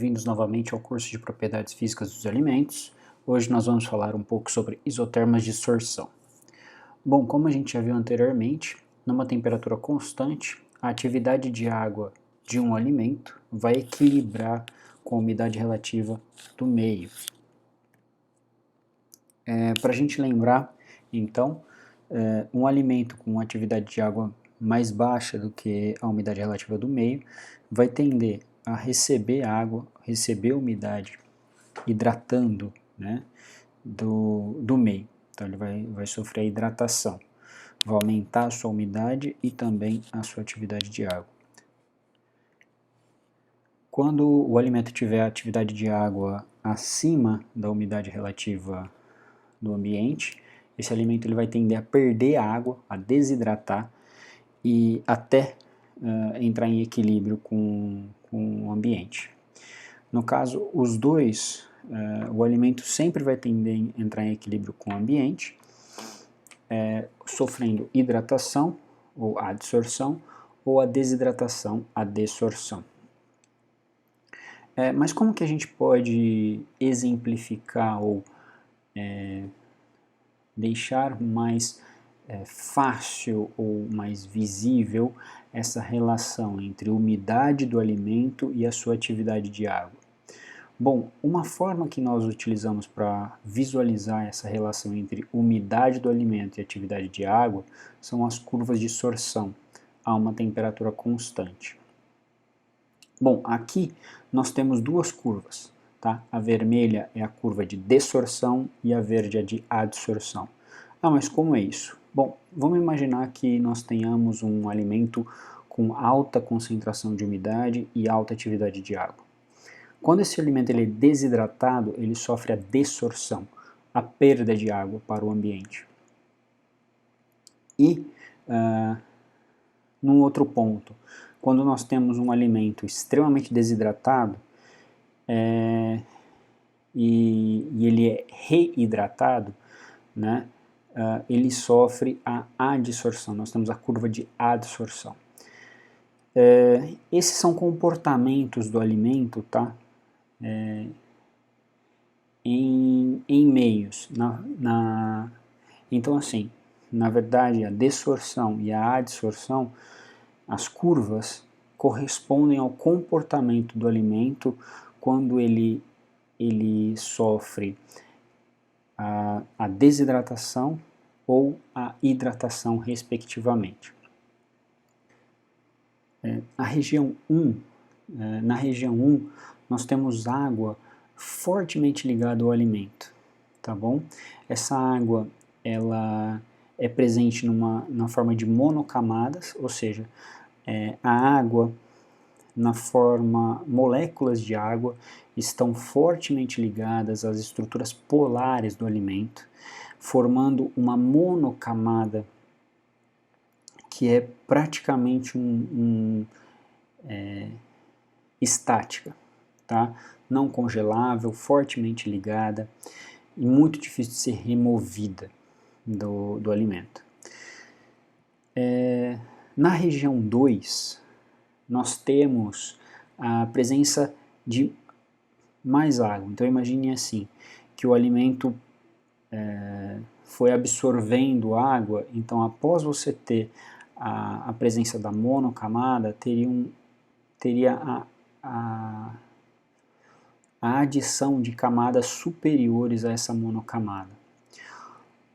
Bem-vindos novamente ao curso de Propriedades Físicas dos Alimentos. Hoje nós vamos falar um pouco sobre isotermas de sorção. Bom, como a gente já viu anteriormente, numa temperatura constante, a atividade de água de um alimento vai equilibrar com a umidade relativa do meio. Para a gente lembrar, então, um alimento com atividade de água mais baixa do que a umidade relativa do meio vai tender a receber água, receber umidade, hidratando, né, do meio. Então ele vai sofrer a hidratação, vai aumentar a sua umidade e também a sua atividade de água. Quando o alimento tiver atividade de água acima da umidade relativa do ambiente, esse alimento ele vai tender a perder água, a desidratar e até entrar em equilíbrio com o ambiente. No caso, os dois, o alimento sempre vai tender a entrar em equilíbrio com o ambiente, sofrendo hidratação ou adsorção ou a desidratação, a dessorção. Mas como que a gente pode exemplificar ou deixar mais fácil ou mais visível essa relação entre a umidade do alimento e a sua atividade de água? Bom, uma forma que nós utilizamos para visualizar essa relação entre umidade do alimento e atividade de água são as curvas de sorção a uma temperatura constante. Bom, aqui nós temos duas curvas, tá? A vermelha é a curva de dessorção e a verde é de adsorção. Ah, mas como é isso? Bom, vamos imaginar que nós tenhamos um alimento com alta concentração de umidade e alta atividade de água. Quando esse alimento ele é desidratado, ele sofre a dessorção, a perda de água para o ambiente. E, num outro ponto, quando nós temos um alimento extremamente desidratado e ele é reidratado, né, ele sofre a adsorção. Nós temos a curva de adsorção. Esses são comportamentos do alimento, tá? Em meios. Então, assim, na verdade, a dessorção e a adsorção, as curvas correspondem ao comportamento do alimento quando ele sofre a desidratação ou a hidratação, respectivamente. Na região 1, nós temos água fortemente ligada ao alimento, tá bom? Essa água, ela é presente na forma de monocamadas, ou seja, a água na forma, moléculas de água estão fortemente ligadas às estruturas polares do alimento, formando uma monocamada que é praticamente estática, tá? Não congelável, fortemente ligada e muito difícil de ser removida do alimento. Na região 2, nós temos a presença de mais água. Então imagine assim, que o alimento foi absorvendo água, então após você ter a presença da monocamada, teria a adição de camadas superiores a essa monocamada.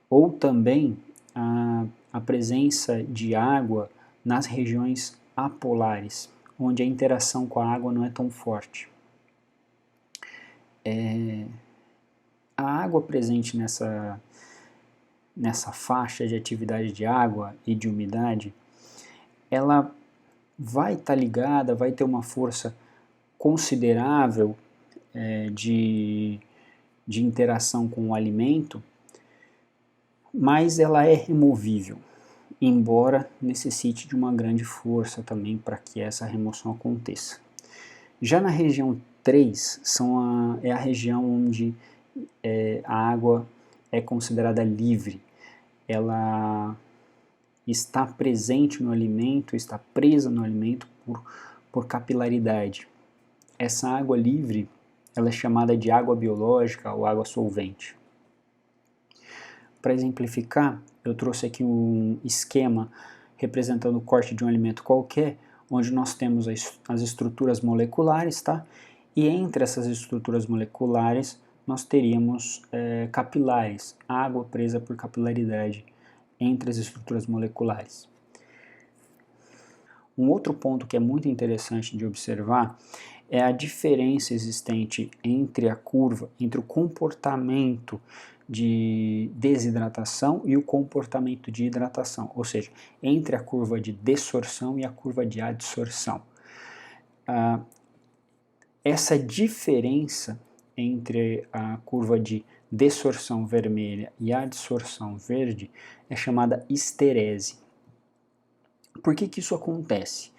Ou também a presença de água nas regiões apolares, onde a interação com a água não é tão forte. A água presente nessa faixa de atividade de água e de umidade, ela vai estar ligada, vai ter uma força considerável de interação com o alimento, mas ela é removível, embora necessite de uma grande força também para que essa remoção aconteça. Já na região 3, é a região onde a água é considerada livre, ela está presente no alimento, está presa no alimento por capilaridade. essa água livre ela é chamada de água biológica ou água solvente. Para exemplificar, eu trouxe aqui um esquema representando o corte de um alimento qualquer, onde nós temos as estruturas moleculares, tá? E entre essas estruturas moleculares nós teríamos capilares, água presa por capilaridade entre as estruturas moleculares. Um outro ponto que é muito interessante de observar é a diferença existente entre a curva, entre o comportamento de desidratação e o comportamento de hidratação, ou seja, entre a curva de desorção e a curva de adsorção. Essa diferença entre a curva de desorção vermelha e adsorção verde é chamada esterese. Por que isso acontece?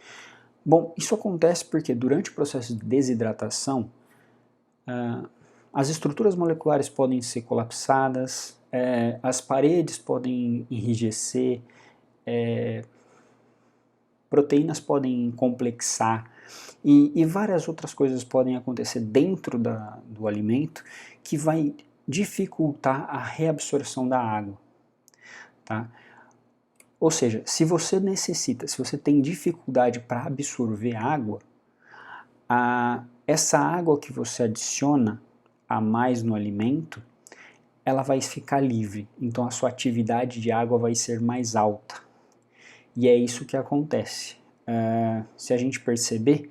Bom, isso acontece porque durante o processo de desidratação, as estruturas moleculares podem ser colapsadas, as paredes podem enrijecer, proteínas podem complexar e várias outras coisas podem acontecer dentro do alimento que vai dificultar a reabsorção da água, tá? Ou seja, se você tem dificuldade para absorver água, essa água que você adiciona a mais no alimento, ela vai ficar livre, então a sua atividade de água vai ser mais alta. E é isso que acontece. Se a gente perceber,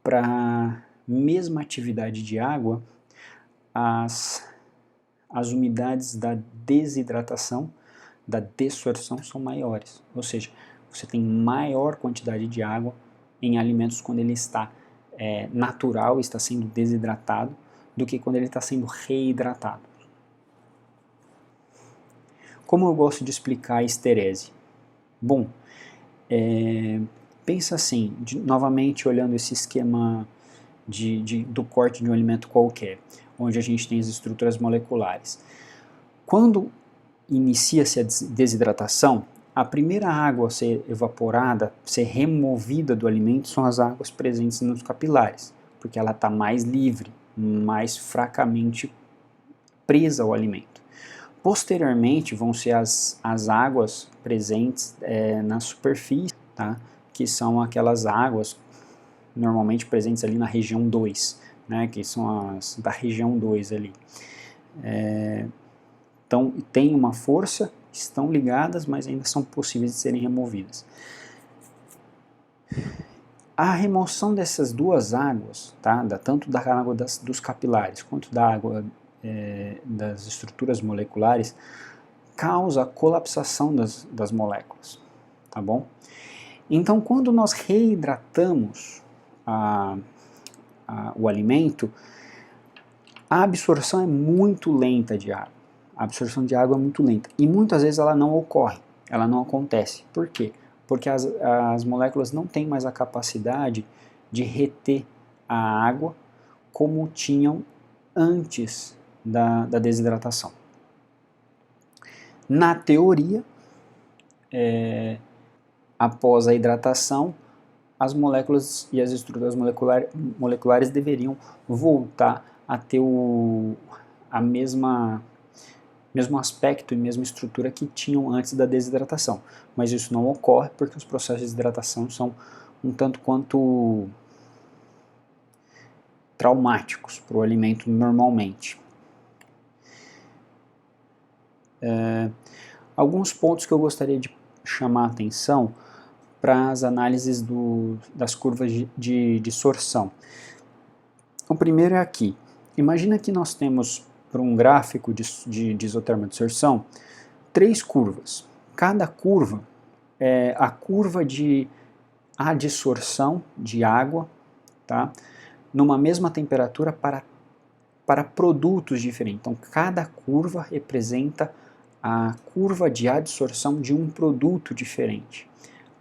para a mesma atividade de água, as umidades da desidratação, da desorção são maiores, ou seja, você tem maior quantidade de água em alimentos quando ele está natural, está sendo desidratado, do que quando ele está sendo reidratado. Como eu gosto de explicar a esterese? Bom, pensa assim, novamente olhando esse esquema do corte de um alimento qualquer, onde a gente tem as estruturas moleculares. Quando inicia-se a desidratação, a primeira água a ser evaporada, ser removida do alimento são as águas presentes nos capilares, porque ela está mais livre, mais fracamente presa ao alimento. Posteriormente vão ser as águas presentes na superfície, tá? Que são aquelas águas normalmente presentes ali na região 2, né? Que são as da região 2 ali. Então, tem uma força, estão ligadas, mas ainda são possíveis de serem removidas. A remoção dessas duas águas, tá, tanto da água dos capilares quanto da água das estruturas moleculares, causa a colapsação das moléculas, tá bom? Então, quando nós reidratamos o alimento, a absorção é muito lenta de água. A absorção de água é muito lenta e muitas vezes ela não ocorre, ela não acontece. Por quê? Porque as moléculas não têm mais a capacidade de reter a água como tinham antes da desidratação. Na teoria, após a hidratação, as moléculas e as estruturas moleculares deveriam voltar a ter mesmo aspecto e mesma estrutura que tinham antes da desidratação. Mas isso não ocorre porque os processos de desidratação são um tanto quanto traumáticos para o alimento normalmente. Alguns pontos que eu gostaria de chamar a atenção para as análises das curvas de dissorção. O primeiro é aqui. Imagina que nós temos, para um gráfico de isotermodissorção, 3 curvas. Cada curva é a curva de adsorção de água, tá? Numa mesma temperatura para produtos diferentes. Então, cada curva representa a curva de adsorção de um produto diferente.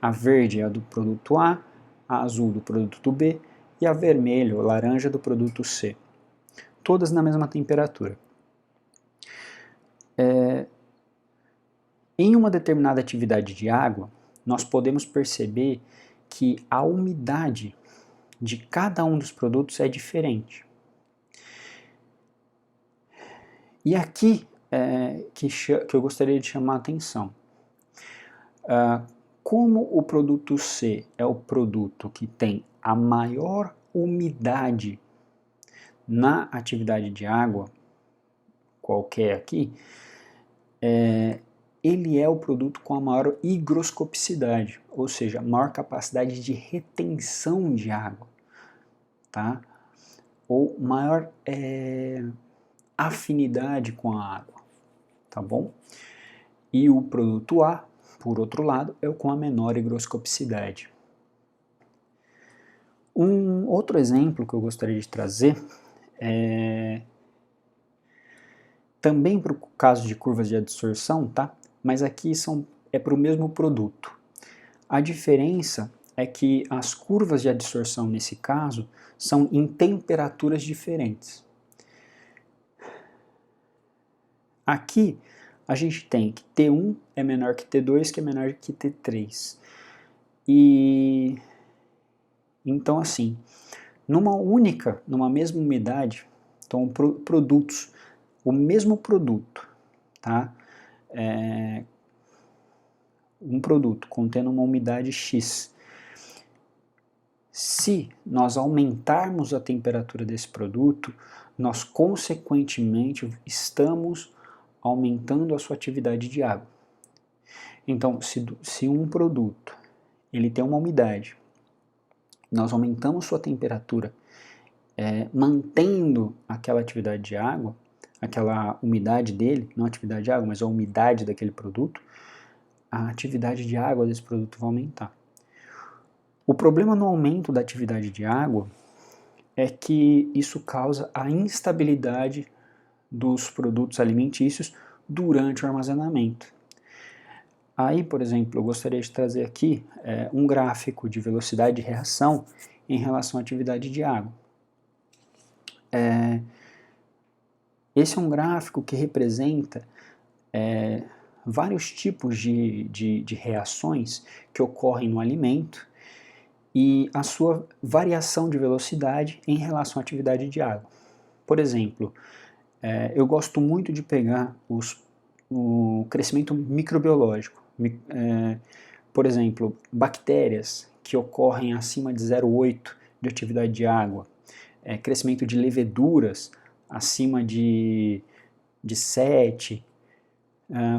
A verde é a do produto A azul do produto B e a vermelha ou laranja do produto C. Todas na mesma temperatura. Em uma determinada atividade de água, nós podemos perceber que a umidade de cada um dos produtos é diferente. E aqui que eu gostaria de chamar a atenção. Como o produto C é o produto que tem a maior umidade na atividade de água, qualquer aqui, ele é o produto com a maior higroscopicidade, ou seja, maior capacidade de retenção de água, tá? Ou maior afinidade com a água, tá bom? E o produto A, por outro lado, é o com a menor higroscopicidade. Um outro exemplo que eu gostaria de trazer também para o caso de curvas de adsorção, tá? Mas aqui é para o mesmo produto. A diferença é que as curvas de adsorção nesse caso são em temperaturas diferentes. Aqui a gente tem que T1 é menor que T2, que é menor que T3. E então assim, numa mesma umidade, então produtos, o mesmo produto, tá? Um produto contendo uma umidade X. Se nós aumentarmos a temperatura desse produto, nós consequentemente estamos aumentando a sua atividade de água. Então, se um produto ele tem uma umidade, nós aumentamos sua temperatura, mantendo aquela atividade de água, aquela umidade dele, não a atividade de água, mas a umidade daquele produto, a atividade de água desse produto vai aumentar. O problema no aumento da atividade de água é que isso causa a instabilidade dos produtos alimentícios durante o armazenamento. Aí, por exemplo, eu gostaria de trazer aqui um gráfico de velocidade de reação em relação à atividade de água. Esse é um gráfico que representa vários tipos de reações que ocorrem no alimento e a sua variação de velocidade em relação à atividade de água. Por exemplo, eu gosto muito de pegar o crescimento microbiológico. Por exemplo, bactérias que ocorrem acima de 0,8 de atividade de água, crescimento de leveduras acima de 7,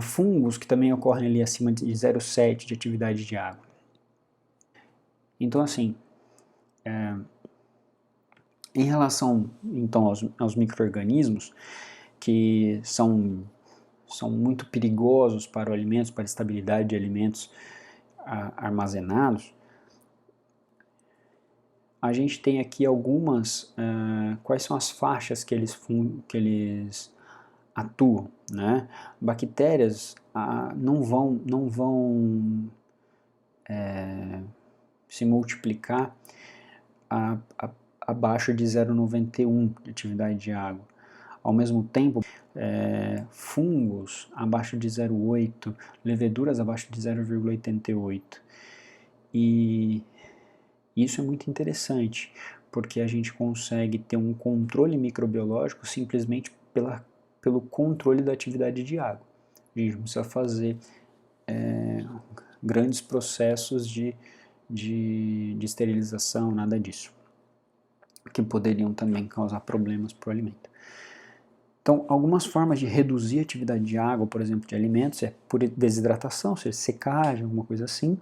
fungos que também ocorrem ali acima de 0,7 de atividade de água. Então, assim, em relação então aos micro-organismos que são muito perigosos para o alimento, para a estabilidade de alimentos armazenados, a gente tem aqui algumas, quais são as faixas que eles atuam, né? Bactérias não vão se multiplicar abaixo de 0,91 de atividade de água. Ao mesmo tempo, fungos abaixo de 0,8, leveduras abaixo de 0,88. E isso é muito interessante, porque a gente consegue ter um controle microbiológico simplesmente pelo controle da atividade de água. A gente não precisa fazer grandes processos de esterilização, nada disso, que poderiam também causar problemas para o alimento. Então, algumas formas de reduzir a atividade de água, por exemplo, de alimentos, é por desidratação, ou seja, secagem, alguma coisa assim.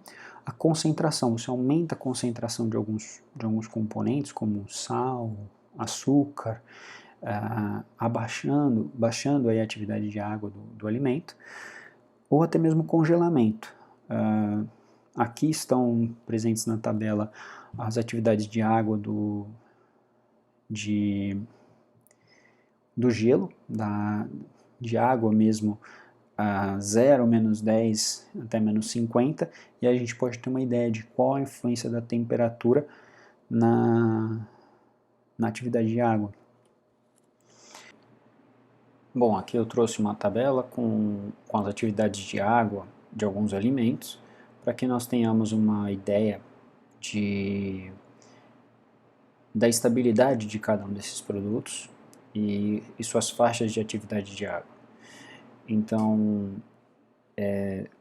A concentração, você aumenta a concentração de alguns componentes, como sal, açúcar, baixando aí a atividade de água do alimento, ou até mesmo congelamento. Aqui estão presentes na tabela as atividades de água do gelo, de água mesmo, a 0, menos 10 até menos 50, e a gente pode ter uma ideia de qual a influência da temperatura na atividade de água. Bom, aqui eu trouxe uma tabela com as atividades de água de alguns alimentos, para que nós tenhamos uma ideia da estabilidade de cada um desses produtos e suas faixas de atividade de água. Então,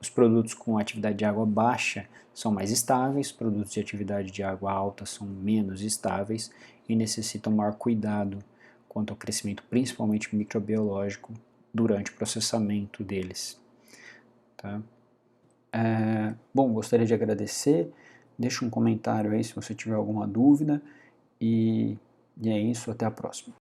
os produtos com atividade de água baixa são mais estáveis, produtos de atividade de água alta são menos estáveis e necessitam maior cuidado quanto ao crescimento, principalmente microbiológico, durante o processamento deles. Tá? Bom, gostaria de agradecer, deixa um comentário aí se você tiver alguma dúvida, e é isso, até a próxima.